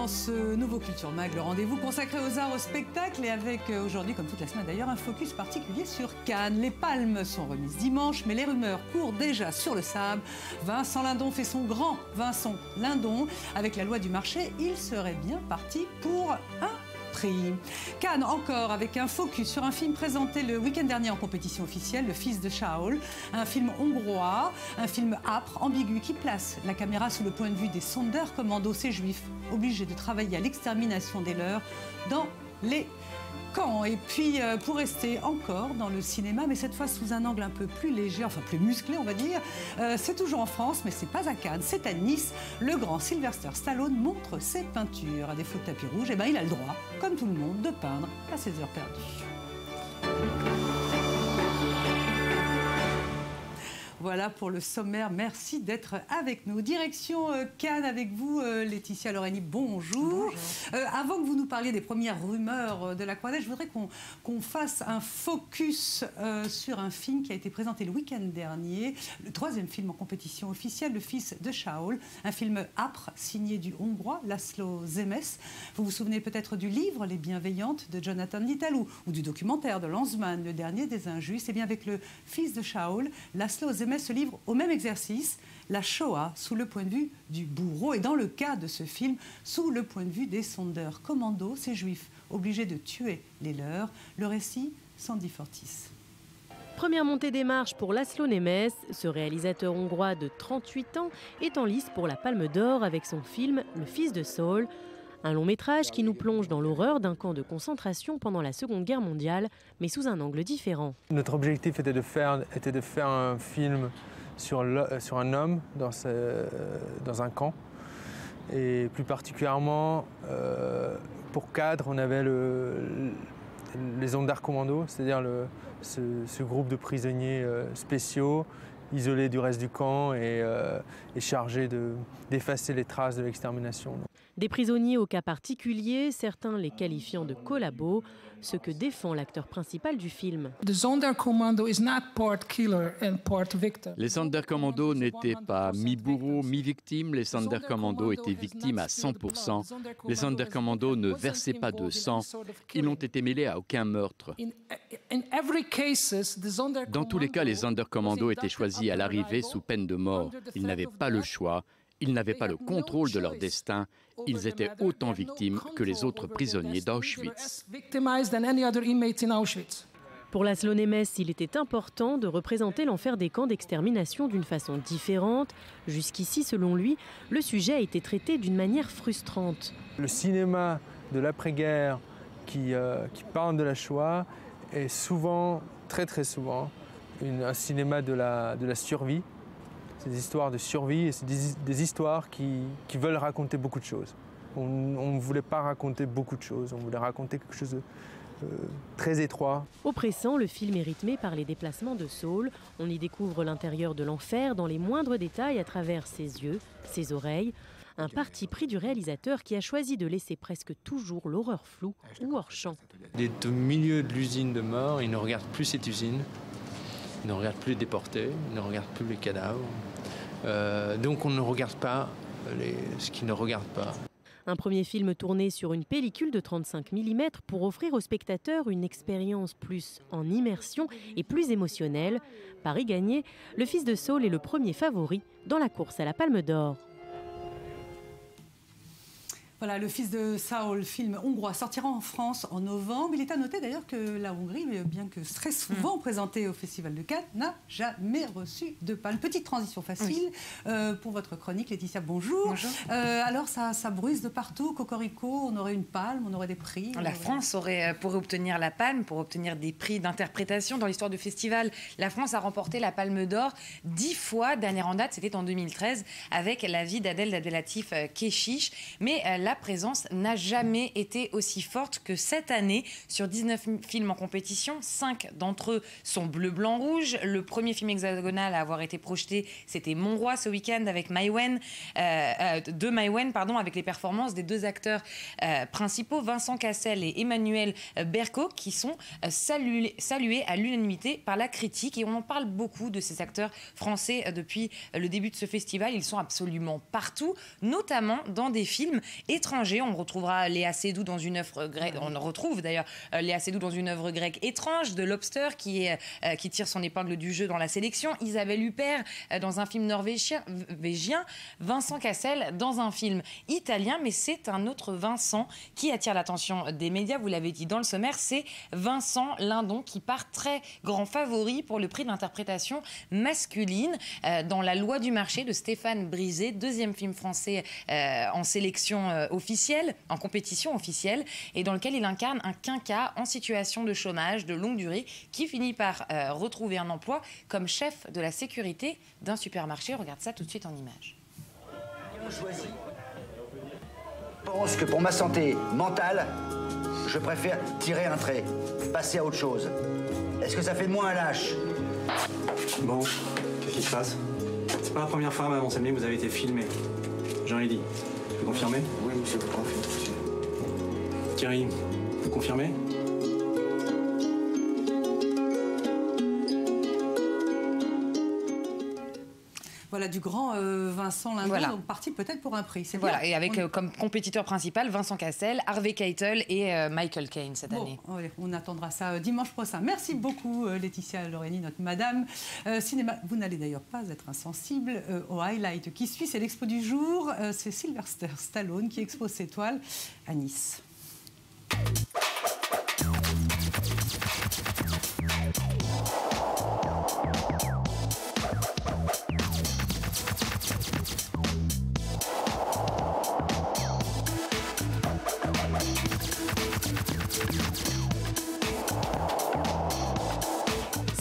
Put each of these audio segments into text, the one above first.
dans ce nouveau Culture Mag, le rendez-vous consacré aux arts, au spectacle et avec aujourd'hui, comme toute la semaine d'ailleurs, un focus particulier sur Cannes. Les palmes sont remises dimanche, mais les rumeurs courent déjà sur le sable. Vincent Lindon fait son grand Vincent Lindon. Avec la loi du marché, il serait bien parti pour un prix. Cannes encore avec un focus sur un film présenté le week-end dernier en compétition officielle, Le Fils de Saul, un film hongrois, un film âpre, ambigu qui place la caméra sous le point de vue des Sonderkommando, ces juifs obligés de travailler à l'extermination des leurs dans les camps. Et puis pour rester encore dans le cinéma, mais cette fois sous un angle un peu plus léger, enfin plus musclé on va dire, c'est toujours en France, mais c'est pas à Cannes, c'est à Nice. Le grand Sylvester Stallone montre ses peintures. À défaut de tapis rouge, et ben il a le droit, comme tout le monde, de peindre à ses heures perdues. Voilà pour le sommaire. Merci d'être avec nous. Direction Cannes avec vous, Laetitia Loreni. Bonjour. Avant que vous nous parliez des premières rumeurs de la Croisette, je voudrais qu'on fasse un focus sur un film qui a été présenté le week-end dernier, le troisième film en compétition officielle, Le Fils de Saul, un film âpre signé du Hongrois Laszlo Zemes. Vous vous souvenez peut-être du livre Les Bienveillantes de Jonathan Littell ou du documentaire de Lanzmann, Le Dernier des Injustes. Et bien avec Le Fils de Saul, Laszlo Zemes se livre au même exercice, la Shoah sous le point de vue du bourreau et dans le cas de ce film, sous le point de vue des Sonderkommando, ces juifs obligés de tuer les leurs. Le récit, Sandy Fortis. Première montée des marches pour Laszlo Nemes, ce réalisateur hongrois de 38 ans est en lice pour la Palme d'Or avec son film Le Fils de Saul. Un long métrage qui nous plonge dans l'horreur d'un camp de concentration pendant la Seconde Guerre mondiale, mais sous un angle différent. Notre objectif était de faire un film sur un homme dans un camp. Et plus particulièrement, pour cadre, on avait les Sonderkommando, c'est-à-dire ce groupe de prisonniers spéciaux, isolés du reste du camp et chargés d'effacer les traces de l'extermination. Des prisonniers au cas particulier, certains les qualifiant de collabos, ce que défend l'acteur principal du film. Les Sonderkommando n'étaient pas mi-bourreau, mi-victime. Les Sonderkommando étaient victimes à 100%. Les Sonderkommando ne versaient pas de sang. Ils n'ont été mêlés à aucun meurtre. Dans tous les cas, les Sonderkommando étaient choisis à l'arrivée sous peine de mort. Ils n'avaient pas le choix. Ils n'avaient pas le contrôle de leur destin. Ils étaient autant victimes que les autres prisonniers d'Auschwitz. Pour Laszlo Nemes, il était important de représenter l'enfer des camps d'extermination d'une façon différente. Jusqu'ici, selon lui, le sujet a été traité d'une manière frustrante. Le cinéma de l'après-guerre qui parle de la Shoah est souvent, très souvent, un cinéma de la survie. C'est des histoires de survie et c'est des histoires qui veulent raconter beaucoup de choses. On ne voulait pas raconter beaucoup de choses, on voulait raconter quelque chose de très étroit. Oppressant, le film est rythmé par les déplacements de Saul. On y découvre l'intérieur de l'enfer dans les moindres détails à travers ses yeux, ses oreilles. Un parti pris du réalisateur qui a choisi de laisser presque toujours l'horreur floue ou hors champ. Il est au milieu de l'usine de mort, il ne regarde plus cette usine. Il ne regarde plus les déportés, il ne regarde plus les cadavres. Donc on ne regarde pas ce qu'il ne regarde pas. Un premier film tourné sur une pellicule de 35 mm pour offrir aux spectateurs une expérience plus en immersion et plus émotionnelle. Pari gagné, Le Fils de Saul est le premier favori dans la course à la Palme d'Or. Voilà, Le Fils de Saul, film hongrois, sortira en France en novembre. Il est à noter d'ailleurs que la Hongrie, bien que très souvent présentée au Festival de Cannes, n'a jamais reçu de palme. Petite transition facile pour votre chronique, Laetitia, bonjour. Bonjour. Alors ça bruise de partout, cocorico, on aurait une palme, on aurait des prix. La France pourrait obtenir la palme, pour obtenir des prix d'interprétation dans l'histoire du festival. La France a remporté la Palme d'Or 10 fois, dernière en date, c'était en 2013, avec La vie d'Adel Abdelatif Kechiche. Mais la présence n'a jamais été aussi forte que cette année. Sur 19 films en compétition, 5 d'entre eux sont bleu, blanc, rouge. Le premier film hexagonal à avoir été projeté, c'était Mon Roi ce week-end avec Maïwenn, avec les performances des deux acteurs principaux, Vincent Cassel et Emmanuel Berco, qui sont salués à l'unanimité par la critique. Et on en parle beaucoup de ces acteurs français depuis le début de ce festival. Ils sont absolument partout, notamment dans des films étrangers étranger. On retrouvera Léa Seydoux dans une œuvre grecque. On retrouve d'ailleurs Léa Seydoux dans une œuvre grecque étrange, de Lobster, qui tire son épingle du jeu dans la sélection. Isabelle Huppert dans un film norvégien. Vincent Cassel dans un film italien. Mais c'est un autre Vincent qui attire l'attention des médias. Vous l'avez dit dans le sommaire, c'est Vincent Lindon qui part très grand favori pour le prix d'interprétation masculine dans La loi du marché de Stéphane Brisé, deuxième film français en sélection officielle, en compétition officielle, et dans lequel il incarne un quinca en situation de chômage de longue durée qui finit par retrouver un emploi comme chef de la sécurité d'un supermarché. On regarde ça tout de suite en images. Je pense que pour ma santé mentale, je préfère tirer un trait, passer à autre chose. Est-ce que ça fait de moi un lâche? Bon, qu'est-ce qui se passe? C'est pas la première fois, Madame Anselmi, vous avez été filmé. J'en ai dit. Vous confirmez? Oui, monsieur, vous confirmez. Thierry, vous confirmez? Voilà, du grand Vincent Lindon, Voilà. donc parti peut-être pour un prix. Voilà, et avec comme compétiteur principal Vincent Cassel, Harvey Keitel et Michael Caine cette année. On attendra ça dimanche prochain. Merci beaucoup Laetitia Loreni, notre madame cinéma. Vous n'allez d'ailleurs pas être insensible au highlight qui suit, c'est l'expo du jour. C'est Sylvester Stallone qui expose ses toiles à Nice.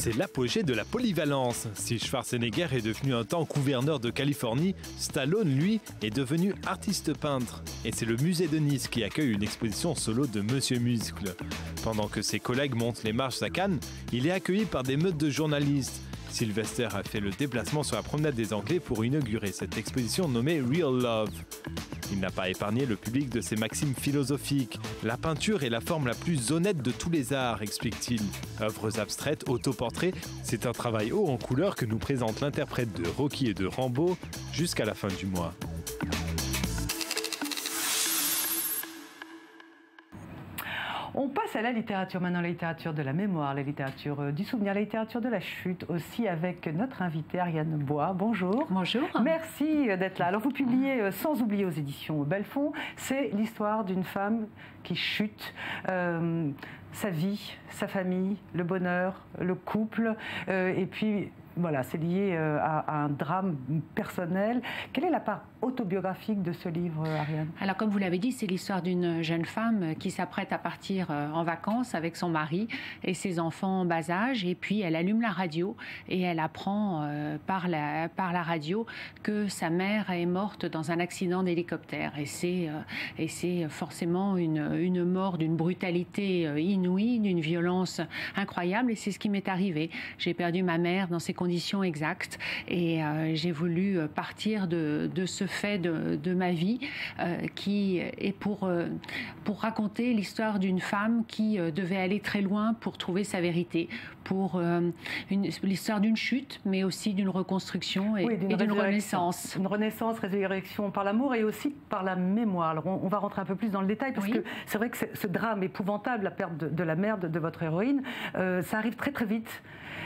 C'est l'apogée de la polyvalence. Si Schwarzenegger est devenu un temps gouverneur de Californie, Stallone, lui, est devenu artiste peintre. Et c'est le musée de Nice qui accueille une exposition solo de Monsieur Muscle. Pendant que ses collègues montent les marches à Cannes, il est accueilli par des meutes de journalistes. Sylvester a fait le déplacement sur la promenade des Anglais pour inaugurer cette exposition nommée Real Love. Il n'a pas épargné le public de ses maximes philosophiques. La peinture est la forme la plus honnête de tous les arts, explique-t-il. Œuvres abstraites, autoportraits, c'est un travail haut en couleur que nous présente l'interprète de Rocky et de Rambo jusqu'à la fin du mois. On passe à la littérature maintenant, la littérature de la mémoire, la littérature du souvenir, la littérature de la chute aussi avec notre invitée Ariane Bois. Bonjour. Bonjour. Merci d'être là. Alors vous publiez Sans oublier aux éditions Belfond, c'est l'histoire d'une femme qui chute. Sa vie, sa famille, le bonheur, le couple, et puis voilà, c'est lié à un drame personnel. Quelle est la part autobiographique de ce livre, Ariane? Alors, comme vous l'avez dit, c'est l'histoire d'une jeune femme qui s'apprête à partir en vacances avec son mari et ses enfants en bas âge. Et puis, elle allume la radio et elle apprend par la radio que sa mère est morte dans un accident d'hélicoptère. Et c'est forcément une mort d'une brutalité inouïe, d'une violence incroyable. Et c'est ce qui m'est arrivé. J'ai perdu ma mère dans ces conditions exactes et j'ai voulu partir de ce fait de ma vie qui est pour raconter l'histoire d'une femme qui devait aller très loin pour trouver sa vérité, pour l'histoire d'une chute, mais aussi d'une reconstruction et d'une renaissance. Une renaissance, résurrection par l'amour et aussi par la mémoire. Alors on va rentrer un peu plus dans le détail parce que c'est vrai que ce drame épouvantable, la perte de la mère de votre héroïne, ça arrive très très vite.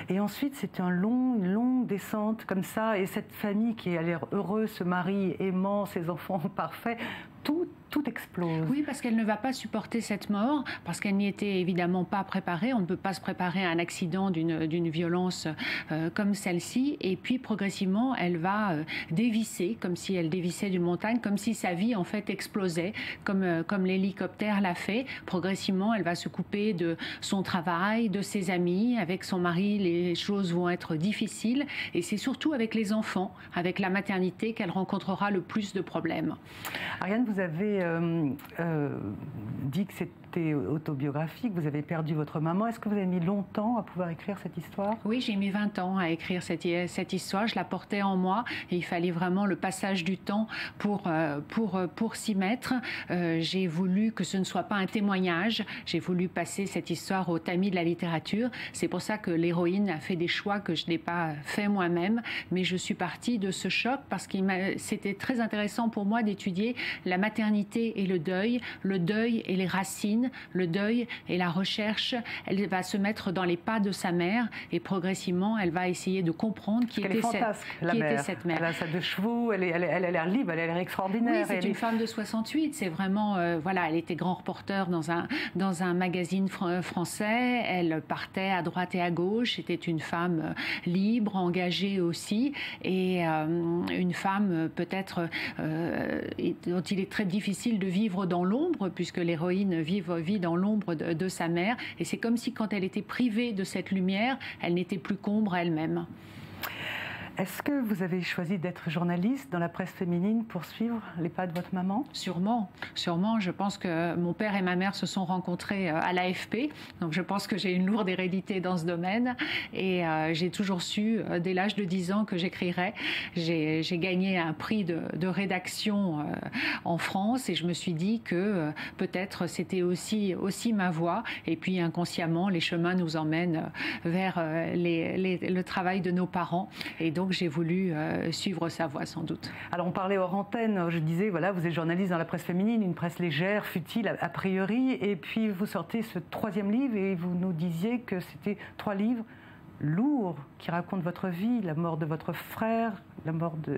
Et ensuite, c'est une longue descente comme ça. Et cette famille qui a l'air heureuse, ce mari aimant, ses enfants parfaits, tout explose. Oui, parce qu'elle ne va pas supporter cette mort, parce qu'elle n'y était évidemment pas préparée. On ne peut pas se préparer à un accident d'une violence comme celle-ci. Et puis, progressivement, elle va dévisser, comme si elle dévissait d'une montagne, comme si sa vie, en fait, explosait, comme l'hélicoptère l'a fait. Progressivement, elle va se couper de son travail, de ses amis. Avec son mari, les choses vont être difficiles. Et c'est surtout avec les enfants, avec la maternité, qu'elle rencontrera le plus de problèmes. Ariane, vous avez dit que côté autobiographique. Vous avez perdu votre maman. Est-ce que vous avez mis longtemps à pouvoir écrire cette histoire? Oui, j'ai mis 20 ans à écrire cette histoire. Je la portais en moi et il fallait vraiment le passage du temps pour s'y mettre. J'ai voulu que ce ne soit pas un témoignage. J'ai voulu passer cette histoire au tamis de la littérature. C'est pour ça que l'héroïne a fait des choix que je n'ai pas fait moi-même. Mais je suis partie de ce choc parce que c'était très intéressant pour moi d'étudier la maternité et le deuil et les racines, le deuil et la recherche. Elle va se mettre dans les pas de sa mère et progressivement, elle va essayer de comprendre qui était cette mère. Elle a sa 2 chevaux, elle a l'air libre, elle a l'air extraordinaire. Oui, c'est une femme de 68. C'est vraiment, elle était grand reporter dans un magazine français. Elle partait à droite et à gauche. C'était une femme libre, engagée aussi, et une femme peut-être dont il est très difficile de vivre dans l'ombre, puisque l'héroïne vit dans l'ombre de sa mère. Et c'est comme si quand elle était privée de cette lumière, elle n'était plus qu'ombre elle-même. Est-ce que vous avez choisi d'être journaliste dans la presse féminine pour suivre les pas de votre maman? Sûrement. Je pense que mon père et ma mère se sont rencontrés à l'AFP. Donc je pense que j'ai une lourde hérédité dans ce domaine. Et j'ai toujours su, dès l'âge de 10 ans, que j'écrirais. J'ai gagné un prix de rédaction en France et je me suis dit que peut-être c'était aussi ma voie. Et puis inconsciemment, les chemins nous emmènent vers le travail de nos parents. Et donc j'ai voulu suivre sa voie sans doute. Alors on parlait hors antenne, je disais, voilà, vous êtes journaliste dans la presse féminine, une presse légère, futile a priori, et puis vous sortez ce 3e livre et vous nous disiez que c'était 3 livres lourds qui racontent votre vie, la mort de votre frère,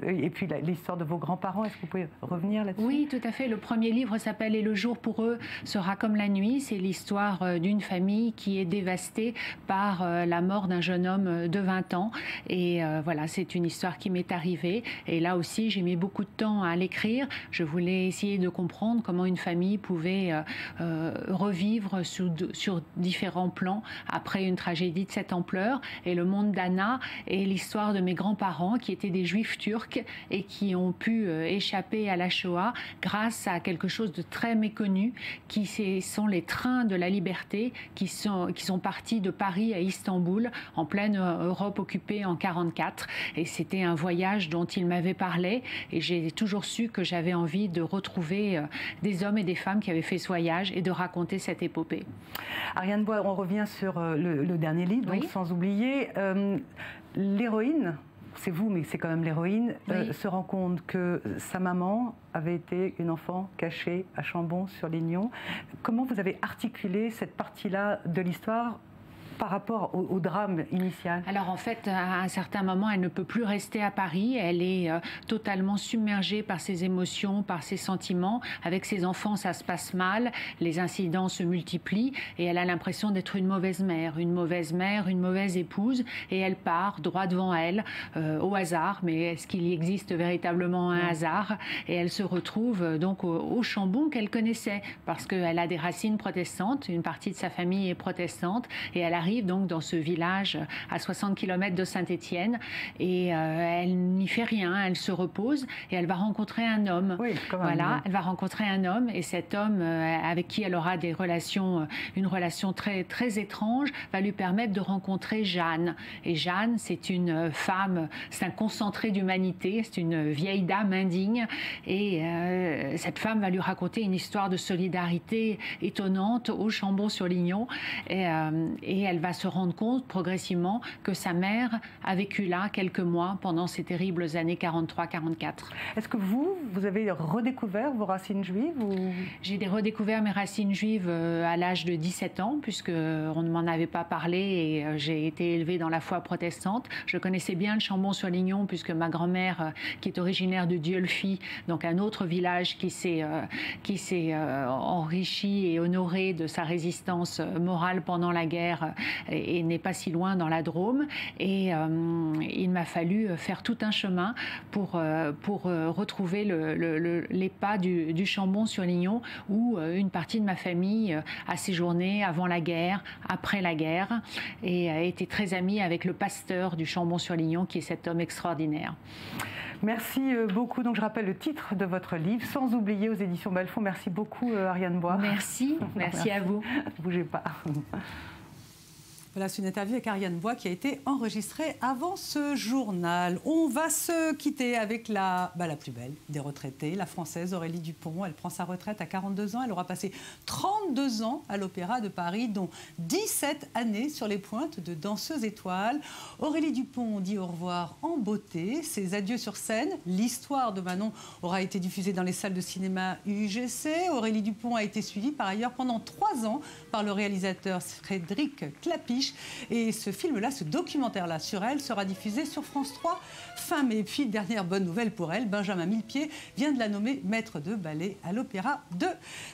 et puis l'histoire de vos grands-parents. Est-ce que vous pouvez revenir là-dessus? Oui, tout à fait. Le premier livre s'appelle « Et le jour pour eux sera comme la nuit ». C'est l'histoire d'une famille qui est dévastée par la mort d'un jeune homme de 20 ans. Et voilà, c'est une histoire qui m'est arrivée. Et là aussi, j'ai mis beaucoup de temps à l'écrire. Je voulais essayer de comprendre comment une famille pouvait revivre sur différents plans après une tragédie de cette ampleur. Et le monde d'Anna est l'histoire de mes grands-parents qui étaient des juifs turcs et qui ont pu échapper à la Shoah grâce à quelque chose de très méconnu qui sont les trains de la liberté qui sont partis de Paris à Istanbul en pleine Europe occupée en 1944. Et c'était un voyage dont il m'avait parlé et j'ai toujours su que j'avais envie de retrouver des hommes et des femmes qui avaient fait ce voyage et de raconter cette épopée. Ariane Bois, on revient sur le dernier livre, donc, oui. Sans oublier l'héroïne. C'est vous, mais c'est quand même l'héroïne, oui. Se rend compte que sa maman avait été une enfant cachée à Chambon-sur-Lignon. Comment vous avez articulé cette partie-là de l'histoire par rapport au drame initial? Alors en fait, à un certain moment, elle ne peut plus rester à Paris. Elle est totalement submergée par ses émotions, par ses sentiments. Avec ses enfants, ça se passe mal. Les incidents se multiplient et elle a l'impression d'être une mauvaise mère, une mauvaise épouse. Et elle part droit devant elle, au hasard. Mais est-ce qu'il y existe véritablement un hasard? Et elle se retrouve donc au Chambon qu'elle connaissait parce qu'elle a des racines protestantes. Une partie de sa famille est protestante et elle arrive donc dans ce village à 60 km de Saint-Étienne et elle n'y fait rien, elle se repose et elle va rencontrer un homme. Oui, voilà, elle va rencontrer un homme et cet homme avec qui elle aura une relation très, très étrange va lui permettre de rencontrer Jeanne. Et Jeanne, c'est une femme, c'est un concentré d'humanité, c'est une vieille dame indigne et cette femme va lui raconter une histoire de solidarité étonnante au Chambon-sur-Lignon et elle va se rendre compte progressivement que sa mère a vécu là quelques mois pendant ces terribles années 43-44. Est-ce que vous avez redécouvert vos racines juives ou... J'ai redécouvert mes racines juives à l'âge de 17 ans, puisqu'on ne m'en avait pas parlé et j'ai été élevée dans la foi protestante. Je connaissais bien le Chambon-sur-Lignon, puisque ma grand-mère, qui est originaire de Dieulefit, donc un autre village qui s'est enrichi et honoré de sa résistance morale pendant la guerre, et n'est pas si loin dans la Drôme. Et il m'a fallu faire tout un chemin pour retrouver les pas du Chambon-sur-Lignon où une partie de ma famille a séjourné avant la guerre, après la guerre, et a été très amie avec le pasteur du Chambon-sur-Lignon qui est cet homme extraordinaire. Merci beaucoup. Donc je rappelle le titre de votre livre, Sans oublier, aux éditions Belfond. Merci beaucoup Ariane Bois. Merci à vous. Ne bougez pas. Voilà, c'est une interview avec Ariane Bois qui a été enregistrée avant ce journal. On va se quitter avec la plus belle des retraitées, la française Aurélie Dupont. Elle prend sa retraite à 42 ans. Elle aura passé 32 ans à l'Opéra de Paris, dont 17 années sur les pointes de danseuse étoile. Aurélie Dupont dit au revoir en beauté. Ses adieux sur scène. L'histoire de Manon aura été diffusée dans les salles de cinéma UGC. Aurélie Dupont a été suivie par ailleurs pendant 3 ans par le réalisateur Frédéric Clapiche. Et ce film-là, ce documentaire-là sur elle sera diffusé sur France 3 fin mai. Et puis, dernière bonne nouvelle pour elle, Benjamin Millepied vient de la nommer maître de ballet à l'Opéra de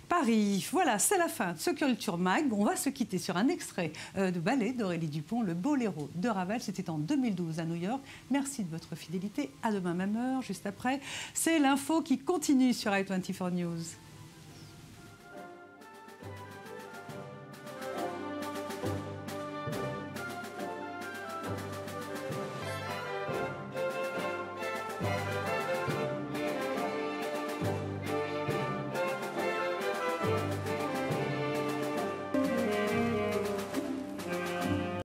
Paris. Voilà, c'est la fin de ce Culture Mag. On va se quitter sur un extrait de ballet d'Aurélie Dupont, le Boléro de Ravel. C'était en 2012 à New York. Merci de votre fidélité. À demain, même heure. Juste après, c'est l'info qui continue sur i24 News.